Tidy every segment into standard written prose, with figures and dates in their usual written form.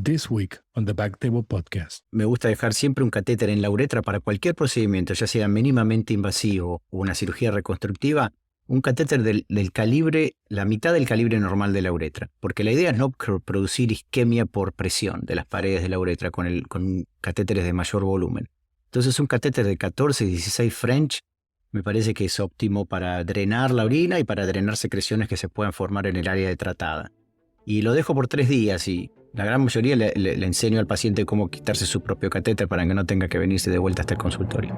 This week on the Backtable Podcast. Me gusta dejar siempre un catéter en la uretra para cualquier procedimiento, ya sea mínimamente invasivo o una cirugía reconstructiva, un catéter del calibre, la mitad del calibre normal de la uretra. Porque la idea es no producir isquemia por presión de las paredes de la uretra con catéteres de mayor volumen. Entonces un catéter de 14 y 16 French me parece que es óptimo para drenar la orina y para drenar secreciones que se puedan formar en el área de tratada. Y lo dejo por 3 días y la gran mayoría le enseño al paciente cómo quitarse su propio catéter para que no tenga que venirse de vuelta hasta el consultorio.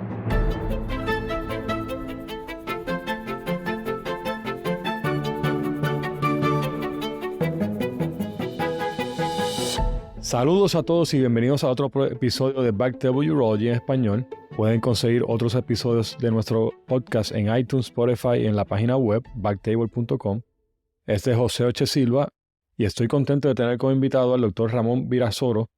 Saludos a todos y bienvenidos a otro episodio de Backtable Urology en español. Pueden conseguir otros episodios de nuestro podcast en iTunes, Spotify y en la página web backtable.com. Este es José Oche Silva y estoy contento de tener como invitado al Dr. Ramón Virasoro.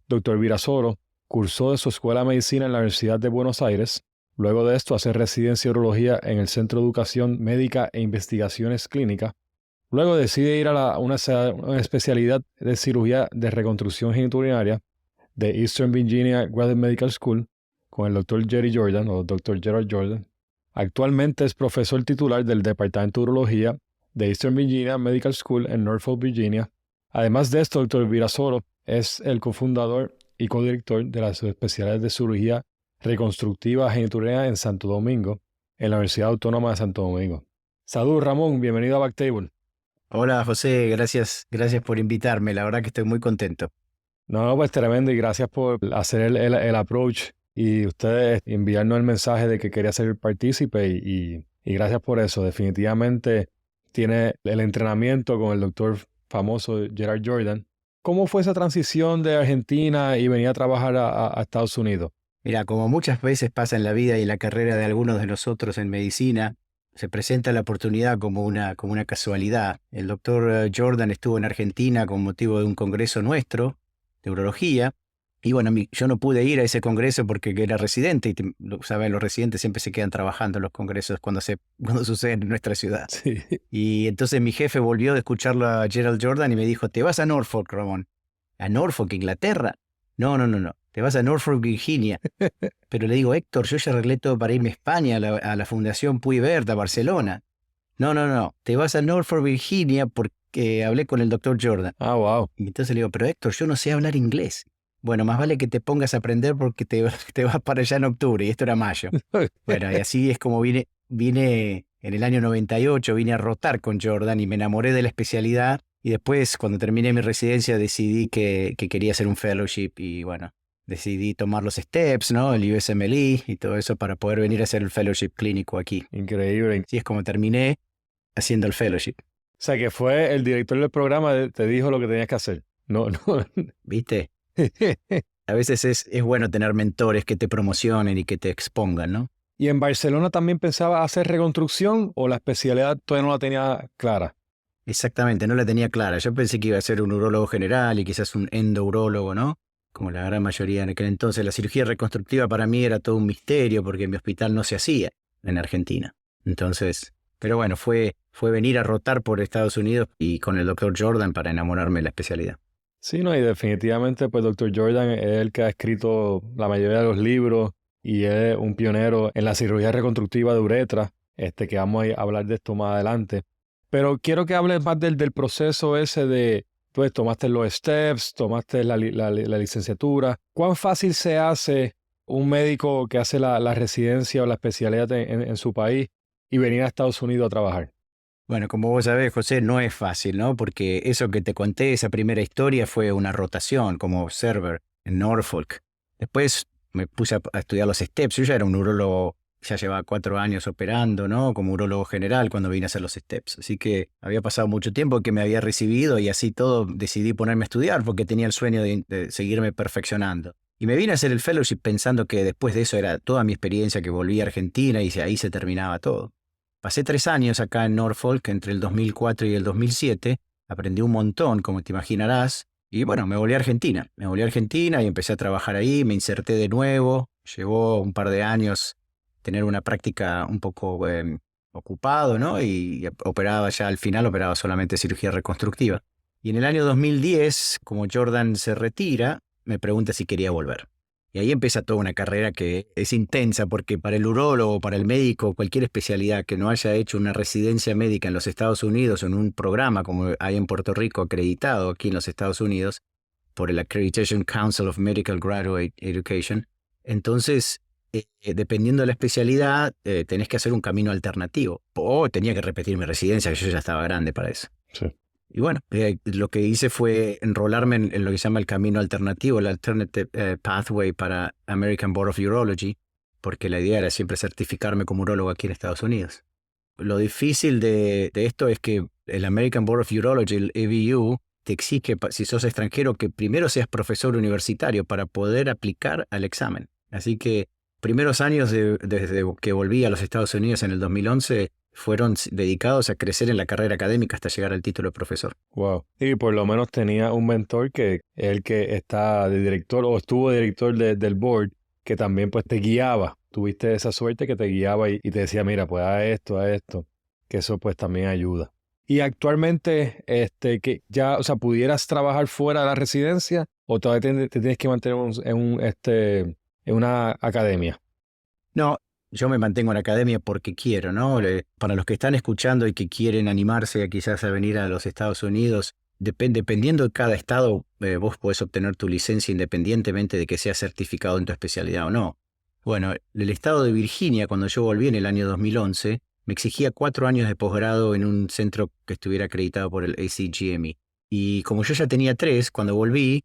Dr. Virasoro cursó de su escuela de medicina en la Universidad de Buenos Aires. Luego de esto hace residencia de urología en el Centro de Educación Médica e Investigaciones Clínicas. Luego decide ir a una especialidad de cirugía de reconstrucción genitourinaria de Eastern Virginia Graduate Medical School con el Dr. Jerry Jordan o Dr. Gerald Jordan. Actualmente es profesor titular del Departamento de Urología de Eastern Virginia Medical School en Norfolk, Virginia. Además de esto, Dr. Virasoro es el cofundador y codirector de las especialidades de cirugía reconstructiva genitourinaria en Santo Domingo, en la Universidad Autónoma de Santo Domingo. Saludos, Ramón, bienvenido a Backtable. Hola José, gracias por invitarme, la verdad que estoy muy contento. No, pues tremendo y gracias por hacer el approach y ustedes enviarnos el mensaje de que quería ser partícipe y gracias por eso. Definitivamente tiene el entrenamiento con el doctor famoso Gerald Jordan. ¿Cómo fue esa transición de Argentina y venir a trabajar a Estados Unidos? Mira, como muchas veces pasa en la vida y en la carrera de algunos de nosotros en medicina, se presenta la oportunidad como una casualidad. El doctor Jordan estuvo en Argentina con motivo de un congreso nuestro de urología. Y bueno, yo no pude ir a ese congreso porque era residente y saben, los residentes siempre se quedan trabajando en los congresos cuando suceden en nuestra ciudad. Sí. Y entonces mi jefe volvió de escucharlo a Gerald Jordan y me dijo, ¿te vas a Norfolk, Ramón? ¿A Norfolk, Inglaterra? No. Te vas a Norfolk, Virginia. Pero le digo, Héctor, yo ya arreglé todo para irme a España, a la Fundación Puy Vert, a Barcelona. No. Te vas a Norfolk, Virginia porque hablé con el doctor Jordan. Ah, wow. Y entonces le digo, pero Héctor, yo no sé hablar inglés. Bueno, más vale que te pongas a aprender porque te vas para allá en octubre, y esto era mayo. Bueno, y así es como vine en el año 98, vine a rotar con Jordan y me enamoré de la especialidad. Y después, cuando terminé mi residencia, decidí que quería hacer un fellowship y bueno, decidí tomar los steps, ¿no? El USMLE y todo eso para poder venir a hacer el fellowship clínico aquí. Increíble. Así es como terminé haciendo el fellowship. O sea, que fue el director del programa te dijo lo que tenías que hacer. No. ¿Viste? A veces es bueno tener mentores que te promocionen y que te expongan, ¿no? ¿Y en Barcelona también pensaba hacer reconstrucción o la especialidad todavía no la tenía clara? Exactamente, no la tenía clara. Yo pensé que iba a ser un urólogo general y quizás un endourólogo, ¿no? Como la gran mayoría en aquel entonces. La cirugía reconstructiva para mí era todo un misterio porque en mi hospital no se hacía en Argentina. Entonces, pero bueno, fue venir a rotar por Estados Unidos y con el doctor Jordan para enamorarme de la especialidad. Sí, no, y definitivamente pues Dr. Jordan es el que ha escrito la mayoría de los libros y es un pionero en la cirugía reconstructiva de uretra, que vamos a hablar de esto más adelante. Pero quiero que hables más del proceso ese de, pues tomaste los steps, tomaste la licenciatura. ¿Cuán fácil se hace un médico que hace la residencia o la especialidad en su país y venir a Estados Unidos a trabajar? Bueno, como vos sabés, José, no es fácil, ¿no? Porque eso que te conté, esa primera historia, fue una rotación como observer en Norfolk. Después me puse a estudiar los steps. Yo ya era un urólogo, ya llevaba 4 años operando, ¿no? Como urólogo general cuando vine a hacer los steps. Así que había pasado mucho tiempo que me había recibido y así todo decidí ponerme a estudiar porque tenía el sueño de seguirme perfeccionando. Y me vine a hacer el fellowship pensando que después de eso era toda mi experiencia, que volví a Argentina y ahí se terminaba todo. Pasé 3 años acá en Norfolk, entre el 2004 y el 2007. Aprendí un montón, como te imaginarás. Y bueno, me volví a Argentina. Y empecé a trabajar ahí. Me inserté de nuevo. Llevó un par de años tener una práctica un poco ocupado, ¿no? Y operaba ya al final, operaba solamente cirugía reconstructiva. Y en el año 2010, como Jordan se retira, me pregunta si quería volver. Y ahí empieza toda una carrera que es intensa, porque para el urólogo, para el médico, cualquier especialidad que no haya hecho una residencia médica en los Estados Unidos o en un programa como hay en Puerto Rico acreditado aquí en los Estados Unidos por el Accreditation Council of Medical Graduate Education, entonces, dependiendo de la especialidad, tenés que hacer un camino alternativo. O tenía que repetir mi residencia, que yo ya estaba grande para eso. Sí. Y bueno, lo que hice fue enrolarme en lo que se llama el camino alternativo, el Alternative Pathway para American Board of Urology, porque la idea era siempre certificarme como urólogo aquí en Estados Unidos. Lo difícil de esto es que el American Board of Urology, el ABU, te exige, si sos extranjero, que primero seas profesor universitario para poder aplicar al examen. Así que primeros años desde que volví a los Estados Unidos en el 2011 fueron dedicados a crecer en la carrera académica hasta llegar al título de profesor. Wow. Y por lo menos tenía un mentor que es el que está de director o estuvo de director del board, que también pues te guiaba. Tuviste esa suerte que te guiaba y te decía, mira, pues haz esto, que eso pues también ayuda. Y actualmente, que ya, o sea, pudieras trabajar fuera de la residencia o todavía te tienes que mantener en una academia. No, yo me mantengo en la academia porque quiero, ¿no? Para los que están escuchando y que quieren animarse quizás a venir a los Estados Unidos, dependiendo de cada estado, vos podés obtener tu licencia independientemente de que seas certificado en tu especialidad o no. Bueno, el estado de Virginia, cuando yo volví en el año 2011, me exigía 4 años de posgrado en un centro que estuviera acreditado por el ACGME. Y como yo ya tenía 3, cuando volví,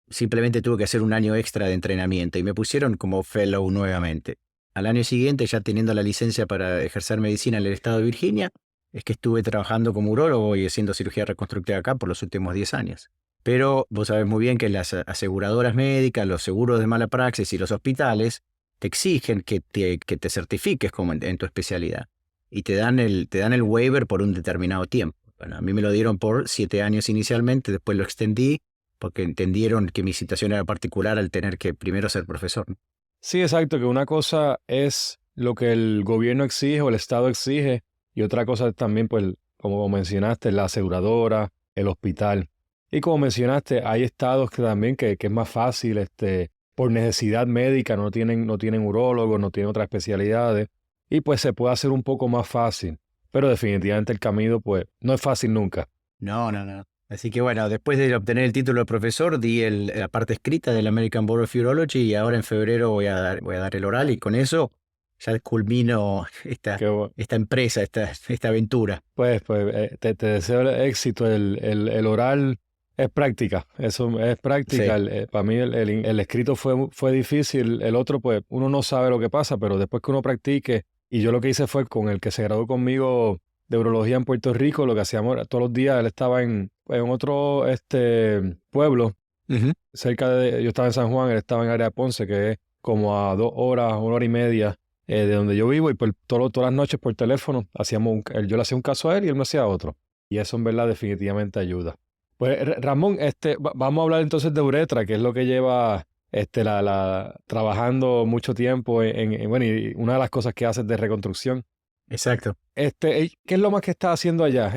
simplemente tuve que hacer un año extra de entrenamiento y me pusieron como fellow nuevamente. Al año siguiente, ya teniendo la licencia para ejercer medicina en el estado de Virginia, es que estuve trabajando como urólogo y haciendo cirugía reconstructiva acá por los últimos 10 años. Pero vos sabés muy bien que las aseguradoras médicas, los seguros de mala praxis y los hospitales te exigen que te certifiques como en tu especialidad y te dan el waiver por un determinado tiempo. Bueno, a mí me lo dieron por 7 años inicialmente, después lo extendí porque entendieron que mi situación era particular al tener que primero ser profesor. Sí, exacto, que una cosa es lo que el gobierno exige o el estado exige y otra cosa es también, pues, como mencionaste, la aseguradora, el hospital. Y como mencionaste, hay estados que también que es más fácil, por necesidad médica, no tienen urólogos, no tienen otras especialidades y pues se puede hacer un poco más fácil. Pero definitivamente el camino, pues, no es fácil nunca. No. Así que bueno, después de obtener el título de profesor, di la parte escrita del American Board of Urology y ahora en febrero voy a dar el oral y con eso ya culmino esta empresa, esta aventura. Pues te deseo el éxito. El oral es práctica, eso es práctica. Sí. Para mí el escrito fue difícil, el otro pues uno no sabe lo que pasa, pero después que uno practique, y yo lo que hice fue con el que se graduó conmigo de urología en Puerto Rico, lo que hacíamos todos los días, él estaba en otro pueblo, yo estaba en San Juan, él estaba en área de Ponce, que es como a 2 horas, 1 hora y media de donde yo vivo, y pues todas las noches por teléfono yo le hacía un caso a él y él me hacía otro. Y eso en verdad definitivamente ayuda. Pues Ramón, vamos a hablar entonces de uretra, que es lo que lleva trabajando mucho tiempo bueno, y una de las cosas que haces de reconstrucción. Exacto. ¿Qué es lo más que está haciendo allá?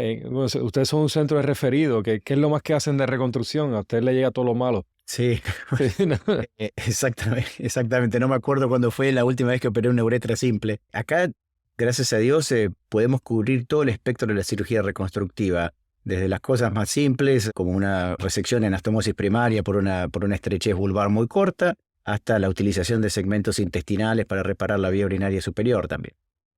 Ustedes son un centro de referido. ¿Qué es lo más que hacen de reconstrucción? A usted le llega todo lo malo. Sí, Sí, ¿no? exactamente. No me acuerdo cuándo fue la última vez que operé una uretra simple. Acá, gracias a Dios, podemos cubrir todo el espectro de la cirugía reconstructiva. Desde las cosas más simples, como una resección en anastomosis primaria por una estrechez vulvar muy corta, hasta la utilización de segmentos intestinales para reparar la vía urinaria superior también.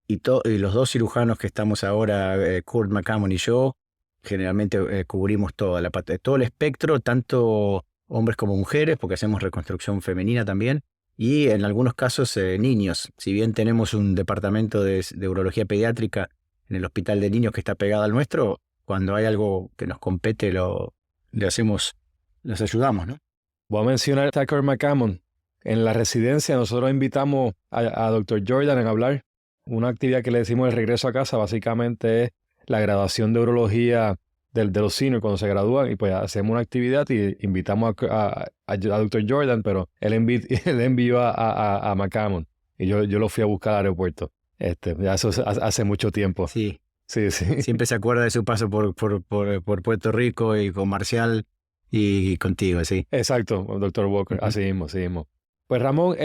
Y los 2 cirujanos que estamos ahora, Kurt McCammon y yo, generalmente cubrimos todo el espectro, tanto hombres como mujeres, porque hacemos reconstrucción femenina también, y en algunos casos niños. Si bien tenemos un departamento de urología pediátrica en el hospital de niños que está pegado al nuestro, cuando hay algo que nos compete, los ayudamos, ¿no? Voy a mencionar a Tucker McCammon. En la residencia nosotros invitamos a Dr. Jordan a hablar. Una actividad que le decimos el regreso a casa básicamente es la graduación de urología de los seniors cuando se gradúan y pues hacemos una actividad y invitamos a Dr. Jordan, pero él envió a McCammon y yo lo fui a buscar al aeropuerto. Ya eso hace mucho tiempo. Sí. Sí, sí. Siempre se acuerda de su paso por Puerto Rico y con Marcial y contigo, sí. Exacto, doctor Walker, Ujú. así mismo, así mismo. Pues Ramón,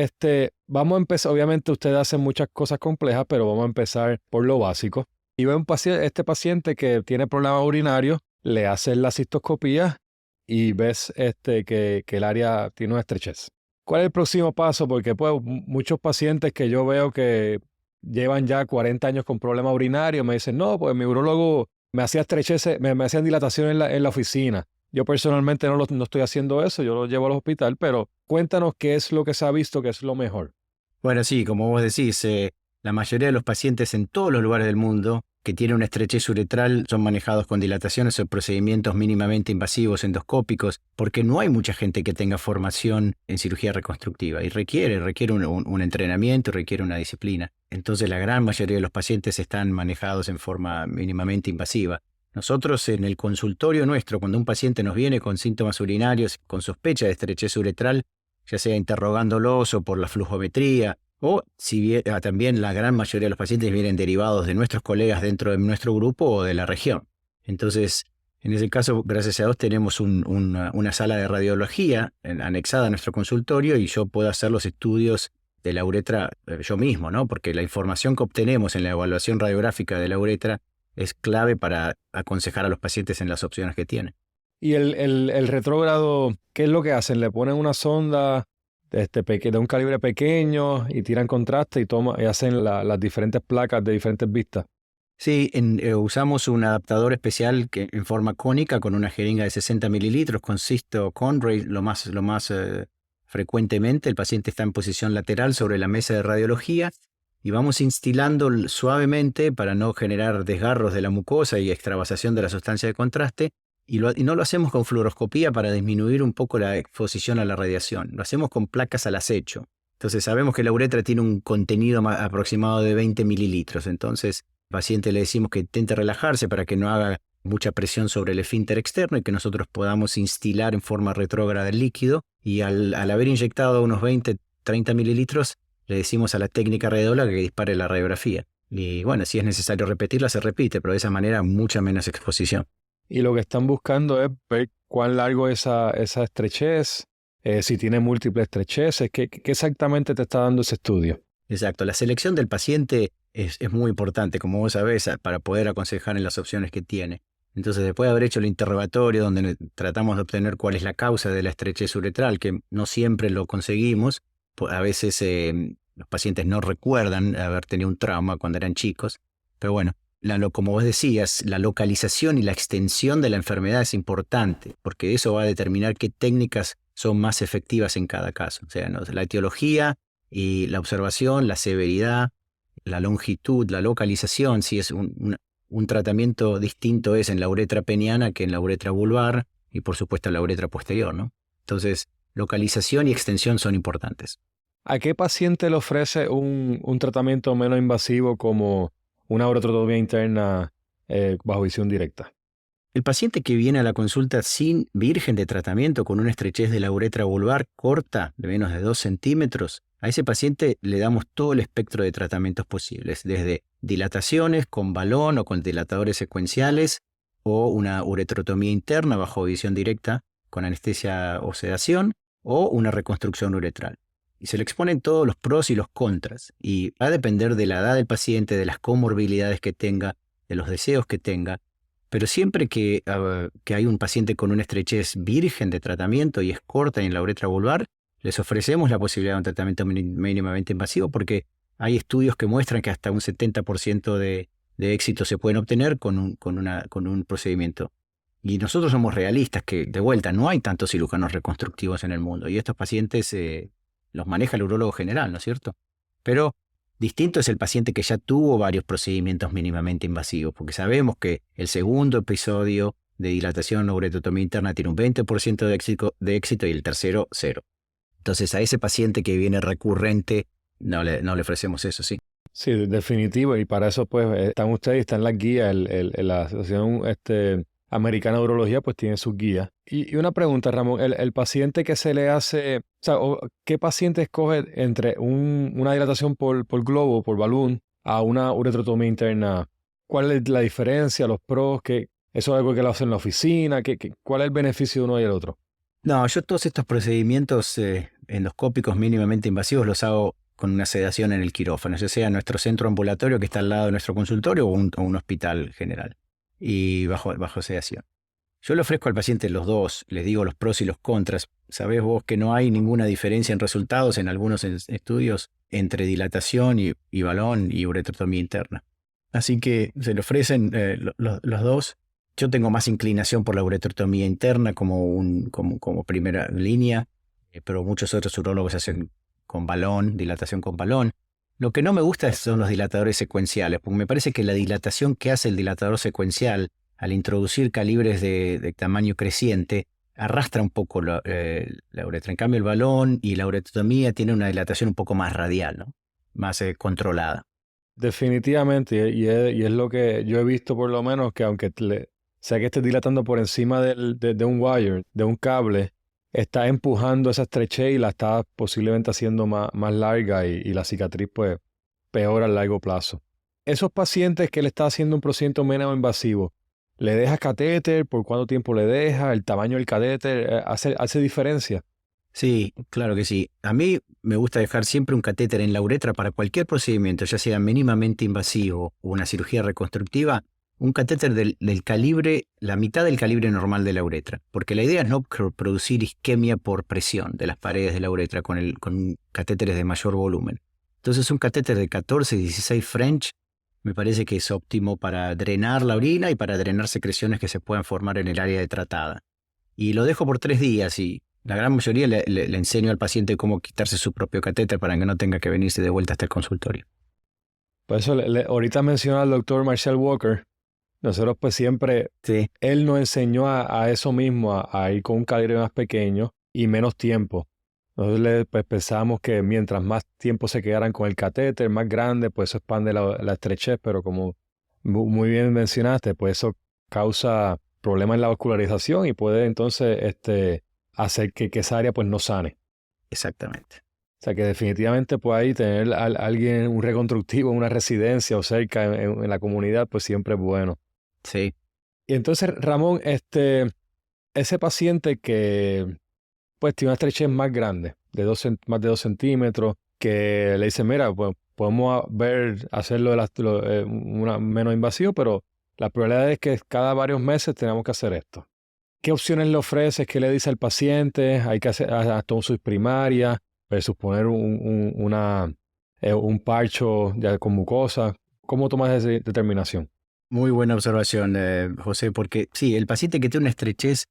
vamos a empezar, obviamente ustedes hacen muchas cosas complejas, pero vamos a empezar por lo básico. Y ve este paciente que tiene problemas urinarios, le hacen la cistoscopía y ves que el área tiene una estrechez. ¿Cuál es el próximo paso? Porque pues muchos pacientes que yo veo que llevan ya 40 años con problemas urinarios me dicen, no, pues mi urólogo me hacía estrecheces, me hacían dilatación en la oficina. Yo personalmente no estoy haciendo eso, yo lo llevo al hospital, pero cuéntanos qué es lo que se ha visto que es lo mejor. Bueno, sí, como vos decís, la mayoría de los pacientes en todos los lugares del mundo que tienen una estrechez uretral son manejados con dilataciones o procedimientos mínimamente invasivos endoscópicos, porque no hay mucha gente que tenga formación en cirugía reconstructiva y requiere un entrenamiento y requiere una disciplina. Entonces la gran mayoría de los pacientes están manejados en forma mínimamente invasiva. Nosotros en el consultorio nuestro, cuando un paciente nos viene con síntomas urinarios, con sospecha de estrechez uretral, ya sea interrogándolos o por la flujometría, o si bien, también la gran mayoría de los pacientes vienen derivados de nuestros colegas dentro de nuestro grupo o de la región. Entonces, en ese caso, gracias a Dios, tenemos una sala de radiología anexada a nuestro consultorio y yo puedo hacer los estudios de la uretra yo mismo, ¿no? Porque la información que obtenemos en la evaluación radiográfica de la uretra es clave para aconsejar a los pacientes en las opciones que tienen. Y el retrógrado, ¿qué es lo que hacen? Le ponen una sonda de un calibre pequeño y tiran contraste y hacen las diferentes placas de diferentes vistas. Sí, usamos un adaptador especial que, en forma cónica con una jeringa de 60 mililitros con Cysto Conray lo más frecuentemente. El paciente está en posición lateral sobre la mesa de radiología y vamos instilando suavemente para no generar desgarros de la mucosa y extravasación de la sustancia de contraste. Y no lo hacemos con fluoroscopía para disminuir un poco la exposición a la radiación. Lo hacemos con placas al acecho. Entonces sabemos que la uretra tiene un contenido aproximado de 20 mililitros. Entonces al paciente le decimos que intente relajarse para que no haga mucha presión sobre el esfínter externo y que nosotros podamos instilar en forma retrógrada el líquido. Y al haber inyectado unos 20-30 mililitros, le decimos a la técnica radióloga que dispare la radiografía. Y bueno, si es necesario repetirla, se repite, pero de esa manera mucha menos exposición. Y lo que están buscando es ver cuán largo es esa estrechez, si tiene múltiples estrecheces, ¿qué exactamente te está dando ese estudio? Exacto, la selección del paciente es muy importante, como vos sabés, para poder aconsejar en las opciones que tiene. Entonces, después de haber hecho el interrogatorio donde tratamos de obtener cuál es la causa de la estrechez uretral, que no siempre lo conseguimos, a veces los pacientes no recuerdan haber tenido un trauma cuando eran chicos, pero bueno, como vos decías, la localización y la extensión de la enfermedad es importante, porque eso va a determinar qué técnicas son más efectivas en cada caso. O sea, ¿no? La etiología y la observación, la severidad, la longitud, la localización, si es un tratamiento distinto es en la uretra peniana que en la uretra vulvar y por supuesto en la uretra posterior, ¿no? Entonces, localización y extensión son importantes. ¿A qué paciente le ofrece un tratamiento menos invasivo como una uretrotomía interna bajo visión directa? El paciente que viene a la consulta sin virgen de tratamiento con una estrechez de la uretra vulvar corta de menos de 2 centímetros, a ese paciente le damos todo el espectro de tratamientos posibles, desde dilataciones con balón o con dilatadores secuenciales o una uretrotomía interna bajo visión directa con anestesia o sedación o una reconstrucción uretral. Y se le exponen todos los pros y los contras y va a depender de la edad del paciente, de las comorbilidades que tenga, de los deseos que tenga. Pero siempre que hay un paciente con una estrechez virgen de tratamiento y es corta en la uretra vulvar, les ofrecemos la posibilidad de un tratamiento mínimamente invasivo porque hay estudios que muestran que hasta un 70% de éxito se pueden obtener con un procedimiento. Y nosotros somos realistas que, de vuelta, no hay tantos cirujanos reconstructivos en el mundo y estos pacientes los maneja el urólogo general, ¿no es cierto? Pero distinto es el paciente que ya tuvo varios procedimientos mínimamente invasivos, porque sabemos que el segundo episodio de dilatación o uretrotomía interna tiene un 20% de éxito y el tercero, 0. Entonces a ese paciente que viene recurrente no le ofrecemos eso, sí. Sí, definitivo, y para eso pues están ustedes, están las guías, la Asociación Americana de Urología pues tiene sus guías. Y una pregunta, Ramón, el paciente que se le hace, o sea, ¿qué paciente escoge entre una dilatación por globo, por balón, a una uretrotomía interna ¿Cuál es la diferencia, los pros? ¿Eso es algo que lo hacen en la oficina? ¿Cuál es el beneficio de uno y el otro? No, yo todos estos procedimientos endoscópicos mínimamente invasivos los hago con una sedación en el quirófano, ya sea en nuestro centro ambulatorio que está al lado de nuestro consultorio o un hospital general, y bajo sedación. Yo le ofrezco al paciente los dos, les digo los pros y los contras. Sabés vos que no hay ninguna diferencia en resultados en algunos estudios entre dilatación y balón y uretrotomía interna. Así que se le ofrecen los dos. Yo tengo más inclinación por la uretrotomía interna como primera línea, pero muchos otros urólogos hacen con balón, dilatación con balón. Lo que no me gusta son los dilatadores secuenciales, porque me parece que la dilatación que hace el dilatador secuencial al introducir calibres de tamaño creciente arrastra un poco la uretra. En cambio, el balón y la uretrotomía tienen una dilatación un poco más radial, ¿no? Más controlada. Definitivamente, y es lo que yo he visto por lo menos, que aunque sea que estés dilatando por encima de un wire, de un cable, está empujando esa estrechez y la está posiblemente haciendo más larga y la cicatriz pues peor a largo plazo. Esos pacientes que le está haciendo un procedimiento menos invasivo, ¿le dejas catéter? ¿Por cuánto tiempo le deja? ¿El tamaño del catéter hace diferencia? Sí, claro que sí. A mí me gusta dejar siempre un catéter en la uretra para cualquier procedimiento, ya sea mínimamente invasivo o una cirugía reconstructiva, un catéter del calibre, la mitad del calibre normal de la uretra, porque la idea es no producir isquemia por presión de las paredes de la uretra con catéteres de mayor volumen. Entonces un catéter de 14, 16 French me parece que es óptimo para drenar la orina y para drenar secreciones que se puedan formar en el área de tratada. Y lo dejo por 3 días y la gran mayoría le enseño al paciente cómo quitarse su propio catéter para que no tenga que venirse de vuelta hasta el consultorio. Por eso ahorita menciona al doctor Marshall Walker. Nosotros pues siempre, Sí, él nos enseñó a eso mismo, a ir con un calibre más pequeño y menos tiempo. Nosotros pues, pensábamos que mientras más tiempo se quedaran con el catéter más grande, pues eso expande la estrechez, pero como muy bien mencionaste, pues eso causa problemas en la vascularización y puede entonces hacer que esa área pues no sane. exactamente. O sea que definitivamente pues ahí tener alguien, un reconstructivo en una residencia o cerca en la comunidad, pues siempre es bueno. Sí. Y entonces, Ramón, ese paciente que pues tiene una estrechez más grande, más de 2 centímetros, que le dice, mira, pues podemos hacerlo una menos invasivo, pero la probabilidad es que cada varios meses tenemos que hacer esto. ¿Qué opciones le ofreces? ¿Qué le dice al paciente? ¿Hay que hacer atomosis primaria versus poner un parcho ya con mucosa? ¿Cómo tomas esa determinación? Muy buena observación, José, porque sí, el paciente que tiene una estrechez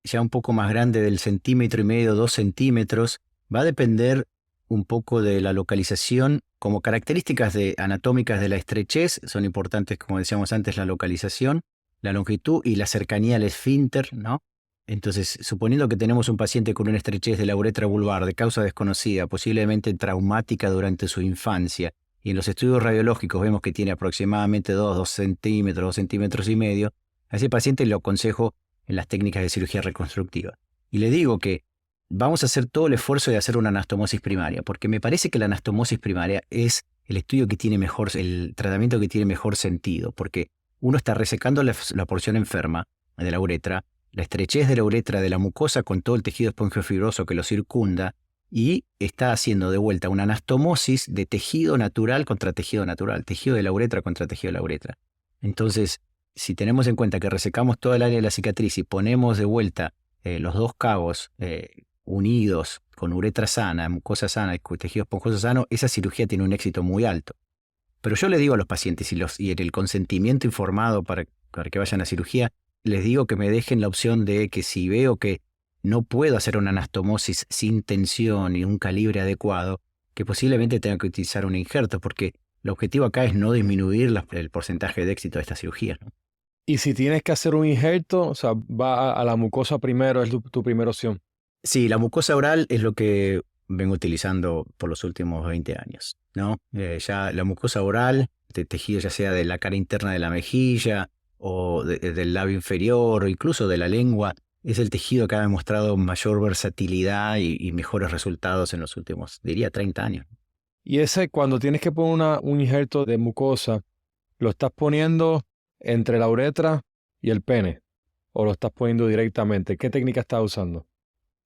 ya un poco más grande del 1,5 cm, 2 centímetros, va a depender un poco de la localización. Como características anatómicas de la estrechez, son importantes, como decíamos antes, la localización, la longitud y la cercanía al esfínter, ¿no? Entonces, suponiendo que tenemos un paciente con una estrechez de la uretra vulvar de causa desconocida, posiblemente traumática durante su infancia, y en los estudios radiológicos vemos que tiene aproximadamente 2 centímetros, 2,5 centímetros, a ese paciente lo aconsejo en las técnicas de cirugía reconstructiva. Y le digo que vamos a hacer todo el esfuerzo de hacer una anastomosis primaria, porque me parece que la anastomosis primaria es el estudio que tiene el tratamiento que tiene mejor sentido, porque uno está resecando la porción enferma de la uretra, la estrechez de la uretra de la mucosa con todo el tejido espongiofibroso que lo circunda, y está haciendo de vuelta una anastomosis de tejido natural contra tejido natural, tejido de la uretra contra tejido de la uretra. Entonces, si tenemos en cuenta que resecamos toda el área de la cicatriz y ponemos de vuelta los dos cabos unidos con uretra sana, mucosa sana y tejido esponjoso sano, esa cirugía tiene un éxito muy alto. Pero yo le digo a los pacientes y en el consentimiento informado para que vayan a cirugía, les digo que me dejen la opción de que si veo que no puedo hacer una anastomosis sin tensión y un calibre adecuado, que posiblemente tenga que utilizar un injerto, porque el objetivo acá es no disminuir el porcentaje de éxito de esta cirugía, ¿no? Y si tienes que hacer un injerto, o sea, va a la mucosa primero, es tu primera opción. Sí, la mucosa oral es lo que vengo utilizando por los últimos 20 años, ¿no? Ya la mucosa oral, de tejido ya sea de la cara interna de la mejilla o del labio inferior o incluso de la lengua, es el tejido que ha demostrado mayor versatilidad y mejores resultados en los últimos, diría, 30 años. Y ese, cuando tienes que poner un injerto de mucosa, ¿lo estás poniendo entre la uretra y el pene? ¿O lo estás poniendo directamente? ¿Qué técnica estás usando?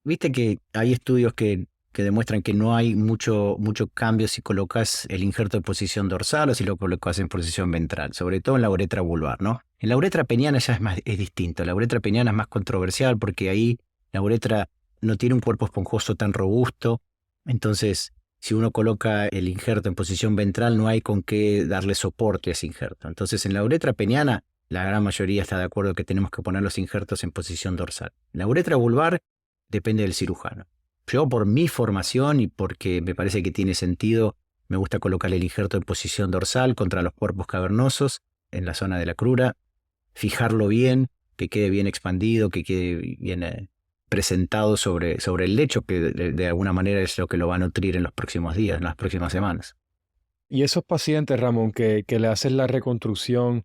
Viste que hay estudios que demuestran que no hay mucho cambio si colocas el injerto en posición dorsal o si lo colocas en posición ventral, sobre todo en la uretra vulvar, ¿no? En la uretra peniana ya es distinto. La uretra peniana es más controversial porque ahí la uretra no tiene un cuerpo esponjoso tan robusto. Entonces, si uno coloca el injerto en posición ventral, no hay con qué darle soporte a ese injerto. Entonces, en la uretra peniana, la gran mayoría está de acuerdo que tenemos que poner los injertos en posición dorsal. En la uretra vulvar depende del cirujano. Yo, por mi formación y porque me parece que tiene sentido, me gusta colocar el injerto en posición dorsal contra los cuerpos cavernosos en la zona de la crura, fijarlo bien, que quede bien expandido, que quede bien presentado sobre el lecho, que de alguna manera es lo que lo va a nutrir en los próximos días, en las próximas semanas. Y esos pacientes, Ramón, que le hacen la reconstrucción,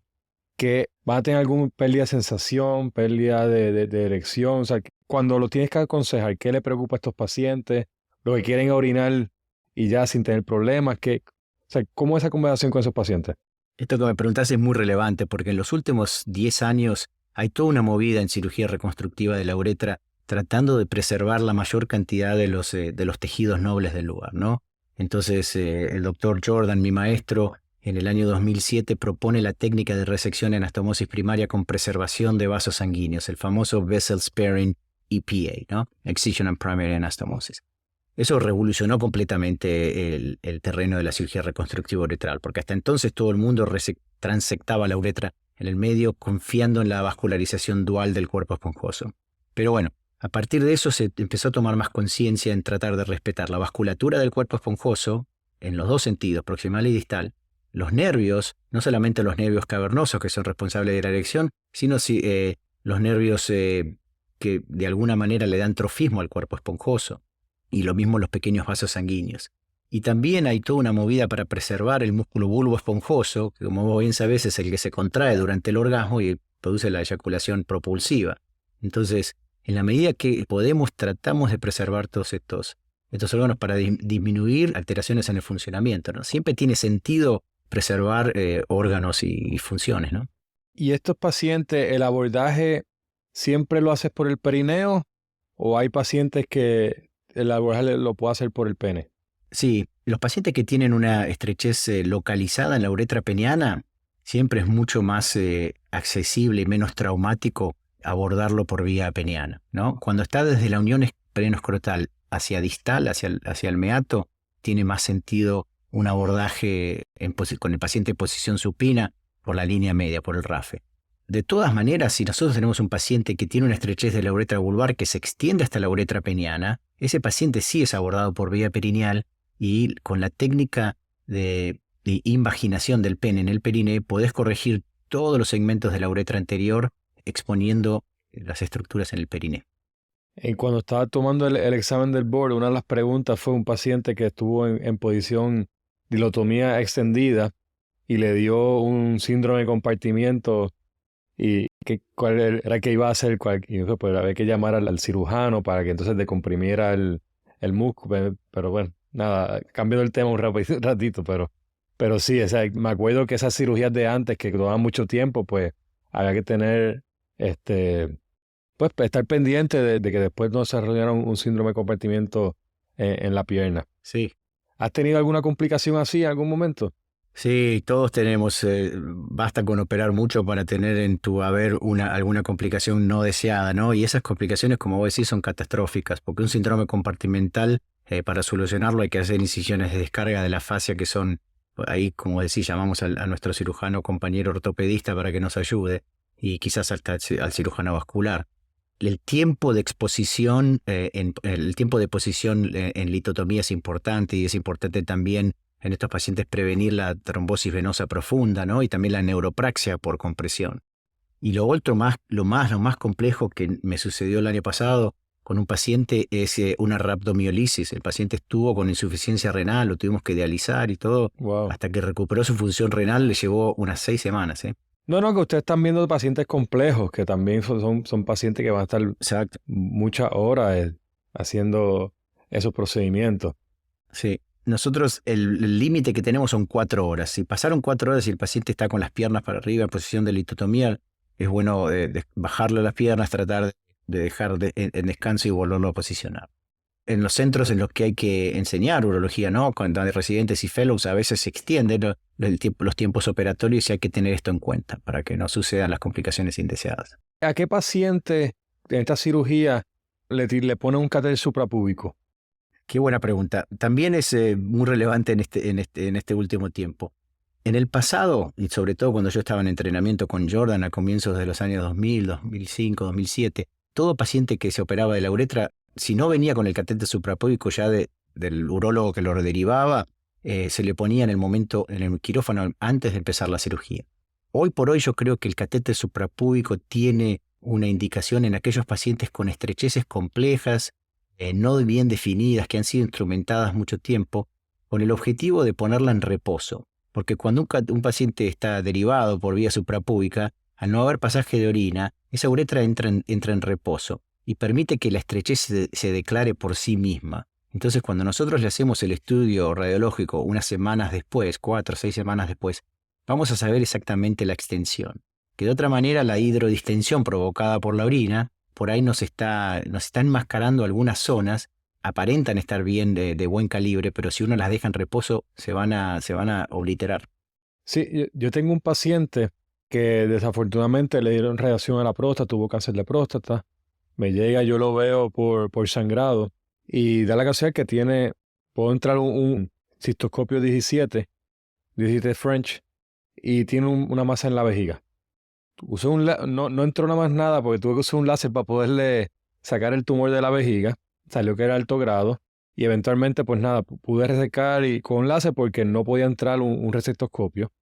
que van a tener alguna pérdida de sensación, pérdida de erección, o sea, cuando lo tienes que aconsejar, ¿qué le preocupa a estos pacientes? Los que quieren orinar y ya sin tener problemas, o sea, ¿cómo es esa conversación con esos pacientes? Esto que me preguntás es muy relevante porque en los últimos 10 años hay toda una movida en cirugía reconstructiva de la uretra tratando de preservar la mayor cantidad de los tejidos nobles del lugar, ¿no? Entonces, el doctor Jordan, mi maestro, en el año 2007 propone la técnica de resección en anastomosis primaria con preservación de vasos sanguíneos, el famoso Vessel Sparing EPA, ¿no? Excision and Primary Anastomosis. Eso revolucionó completamente el terreno de la cirugía reconstructiva uretral, porque hasta entonces todo el mundo transectaba la uretra en el medio confiando en la vascularización dual del cuerpo esponjoso. Pero bueno, a partir de eso se empezó a tomar más conciencia en tratar de respetar la vasculatura del cuerpo esponjoso en los dos sentidos, proximal y distal, los nervios, no solamente los nervios cavernosos que son responsables de la erección, sino los nervios que de alguna manera le dan trofismo al cuerpo esponjoso. Y lo mismo los pequeños vasos sanguíneos. Y también hay toda una movida para preservar el músculo bulbo esponjoso, que como vos bien sabés es el que se contrae durante el orgasmo y produce la eyaculación propulsiva. Entonces, en la medida que podemos, tratamos de preservar todos estos órganos para disminuir alteraciones en el funcionamiento, ¿no? Siempre tiene sentido preservar órganos y funciones, ¿no? ¿Y estos pacientes, el abordaje siempre lo haces por el perineo o hay pacientes que el abordaje lo puede hacer por el pene? Sí, los pacientes que tienen una estrechez localizada en la uretra peniana, siempre es mucho más accesible y menos traumático abordarlo por vía peniana, ¿no? Cuando está desde la unión perineoscrotal hacia distal, hacia el meato, tiene más sentido un abordaje con el paciente en posición supina por la línea media, por el RAFE. De todas maneras, si nosotros tenemos un paciente que tiene una estrechez de la uretra vulvar que se extiende hasta la uretra peniana, ese paciente sí es abordado por vía perineal y con la técnica de invaginación del pene en el perine podés corregir todos los segmentos de la uretra anterior exponiendo las estructuras en el perine. Y cuando estaba tomando el examen del board, una de las preguntas fue un paciente que estuvo en posición dilotomía extendida y le dio un síndrome de compartimiento y cuál era que iba a hacer, y pues había que llamar al cirujano para que entonces decomprimiera el músculo, pero bueno, nada, cambiando el tema un ratito, pero sí, o sea, me acuerdo que esas cirugías de antes que tomaban mucho tiempo, pues había que tener, pues estar pendiente de que después no desarrollaran un síndrome de compartimiento en la pierna. Sí. ¿Has tenido alguna complicación así en algún momento? Sí, todos tenemos, basta con operar mucho para tener en tu haber alguna complicación no deseada, ¿no? Y esas complicaciones, como vos decís, son catastróficas, porque un síndrome compartimental, para solucionarlo hay que hacer incisiones de descarga de la fascia que son, ahí como decís, llamamos a nuestro cirujano compañero ortopedista para que nos ayude, y quizás hasta al cirujano vascular. El tiempo de exposición, el tiempo de posición en litotomía es importante y es importante también en estos pacientes prevenir la trombosis venosa profunda, ¿no? Y también la neuropraxia por compresión. Y lo más complejo que me sucedió el año pasado con un paciente es una rhabdomiolisis. El paciente estuvo con insuficiencia renal, lo tuvimos que dializar y todo. Wow. Hasta que recuperó su función renal le llevó unas 6 semanas, ¿eh? No, que ustedes están viendo pacientes complejos, que también son pacientes que van a estar Exacto. muchas horas haciendo esos procedimientos. Sí. nosotros el límite que tenemos son 4 horas. Si pasaron 4 horas y el paciente está con las piernas para arriba en posición de litotomía, es bueno bajarle las piernas, tratar de dejar en descanso y volverlo a posicionar. En los centros en los que hay que enseñar urología, ¿no? Cuando hay residentes y fellows, a veces se extienden los tiempos operatorios y hay que tener esto en cuenta para que no sucedan las complicaciones indeseadas. ¿A qué paciente en esta cirugía le pone un catéter suprapúbico? Qué buena pregunta. También es muy relevante en este último tiempo. En el pasado, y sobre todo cuando yo estaba en entrenamiento con Jordan a comienzos de los años 2000, 2005, 2007, todo paciente que se operaba de la uretra, si no venía con el catéter suprapúbico ya del urólogo que lo derivaba, se le ponía en el quirófano antes de empezar la cirugía. Hoy por hoy yo creo que el catéter suprapúbico tiene una indicación en aquellos pacientes con estrecheces complejas, no bien definidas, que han sido instrumentadas mucho tiempo, con el objetivo de ponerla en reposo. Porque cuando un paciente está derivado por vía suprapúbica, al no haber pasaje de orina, esa uretra entra en reposo y permite que la estrechez se declare por sí misma. Entonces, cuando nosotros le hacemos el estudio radiológico unas semanas después, 4 o 6 semanas después, vamos a saber exactamente la extensión. Que de otra manera, la hidrodistensión provocada por la orina, por ahí nos está enmascarando algunas zonas, aparentan estar bien de buen calibre, pero si uno las deja en reposo, se van a obliterar. Sí, yo tengo un paciente que desafortunadamente le dieron radiación a la próstata, tuvo cáncer de próstata. Me llega, yo lo veo por sangrado y da la casualidad que puedo entrar un cistoscopio 17 French, y tiene una masa en la vejiga. No entró nada más nada porque tuve que usar un láser para poderle sacar el tumor de la vejiga. Salió que era alto grado y eventualmente pues nada, pude resecar y con láser porque no podía entrar un resectoscopio.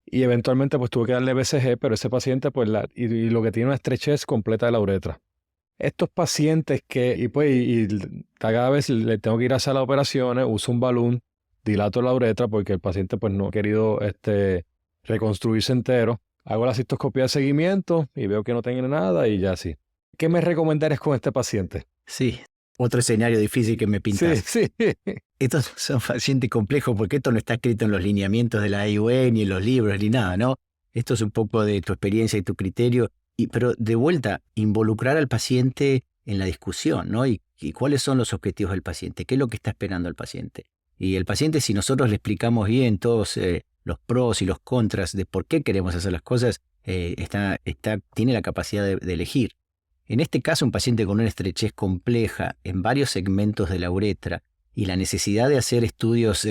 Y eventualmente pues tuve que darle BCG, pero ese paciente pues y lo que tiene una estrechez completa de la uretra. Estos pacientes cada vez le tengo que ir a hacer las operaciones, uso un balón, dilato la uretra porque el paciente pues no ha querido reconstruirse entero. Hago la cistoscopia de seguimiento y veo que no tiene nada y ya sí. ¿Qué me recomendarías con este paciente? Sí, otro escenario difícil que me pintas. Sí. Estos son pacientes complejos porque esto no está escrito en los lineamientos de la IUE, ni en los libros, ni nada, ¿no? Esto es un poco de tu experiencia y tu criterio, pero de vuelta, involucrar al paciente en la discusión, ¿no? Y cuáles son los objetivos del paciente, qué es lo que está esperando el paciente. Y el paciente, si nosotros le explicamos bien todos los pros y los contras de por qué queremos hacer las cosas, tiene la capacidad de elegir. En este caso, un paciente con una estrechez compleja en varios segmentos de la uretra y la necesidad de hacer estudios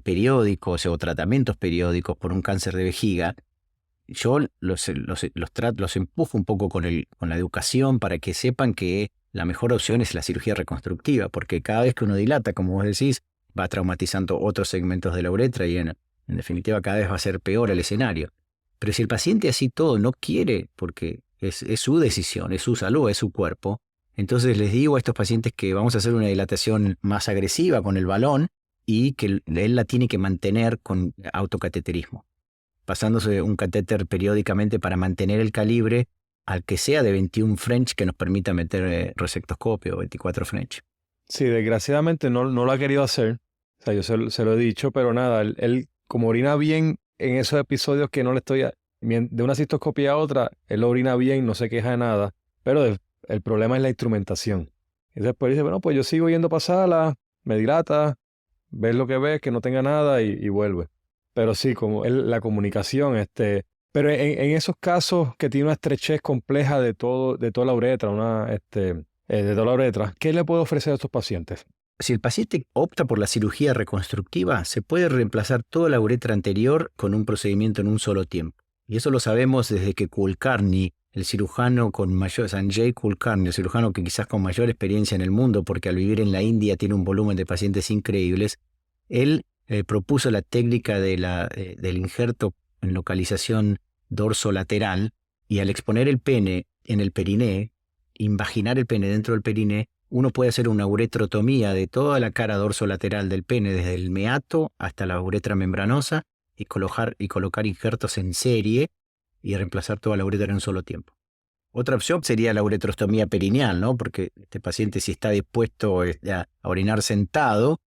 periódicos o tratamientos periódicos por un cáncer de vejiga, yo los empujo un poco con la educación para que sepan que la mejor opción es la cirugía reconstructiva, porque cada vez que uno dilata, como vos decís, va traumatizando otros segmentos de la uretra y en definitiva cada vez va a ser peor el escenario. Pero si el paciente así todo no quiere, porque es su decisión, es su salud, es su cuerpo, entonces les digo a estos pacientes que vamos a hacer una dilatación más agresiva con el balón y que él la tiene que mantener con autocateterismo, pasándose un catéter periódicamente para mantener el calibre al que sea de 21 French que nos permita meter resectoscopio, 24 French. Sí, desgraciadamente no lo ha querido hacer. O sea, yo se lo he dicho, pero nada, él como orina bien en esos episodios que no le estoy... De una cistoscopia a otra, él orina bien, no se queja de nada, pero el problema es la instrumentación. Y después dice, bueno, pues yo sigo yendo para sala, me dilata, ves lo que ves, que no tenga nada y vuelve. Pero sí, como la comunicación, pero en esos casos que tiene una estrechez compleja de toda la uretra, de toda la uretra, ¿qué le puedo ofrecer a estos pacientes? Si el paciente opta por la cirugía reconstructiva, se puede reemplazar toda la uretra anterior con un procedimiento en un solo tiempo. Y eso lo sabemos desde que Kulkarni, el cirujano con mayor, Sanjay Kulkarni, el cirujano que quizás con mayor experiencia en el mundo, porque al vivir en la India tiene un volumen de pacientes increíbles, él propuso la técnica del injerto en localización dorsolateral, y al exponer el pene en el periné, invaginar el pene dentro del periné, uno puede hacer una uretrotomía de toda la cara dorsolateral del pene, desde el meato hasta la uretra membranosa, y colocar injertos en serie y reemplazar toda la uretra en un solo tiempo. Otra opción sería la uretrostomía perineal, ¿no? Porque este paciente, si está dispuesto a orinar sentado,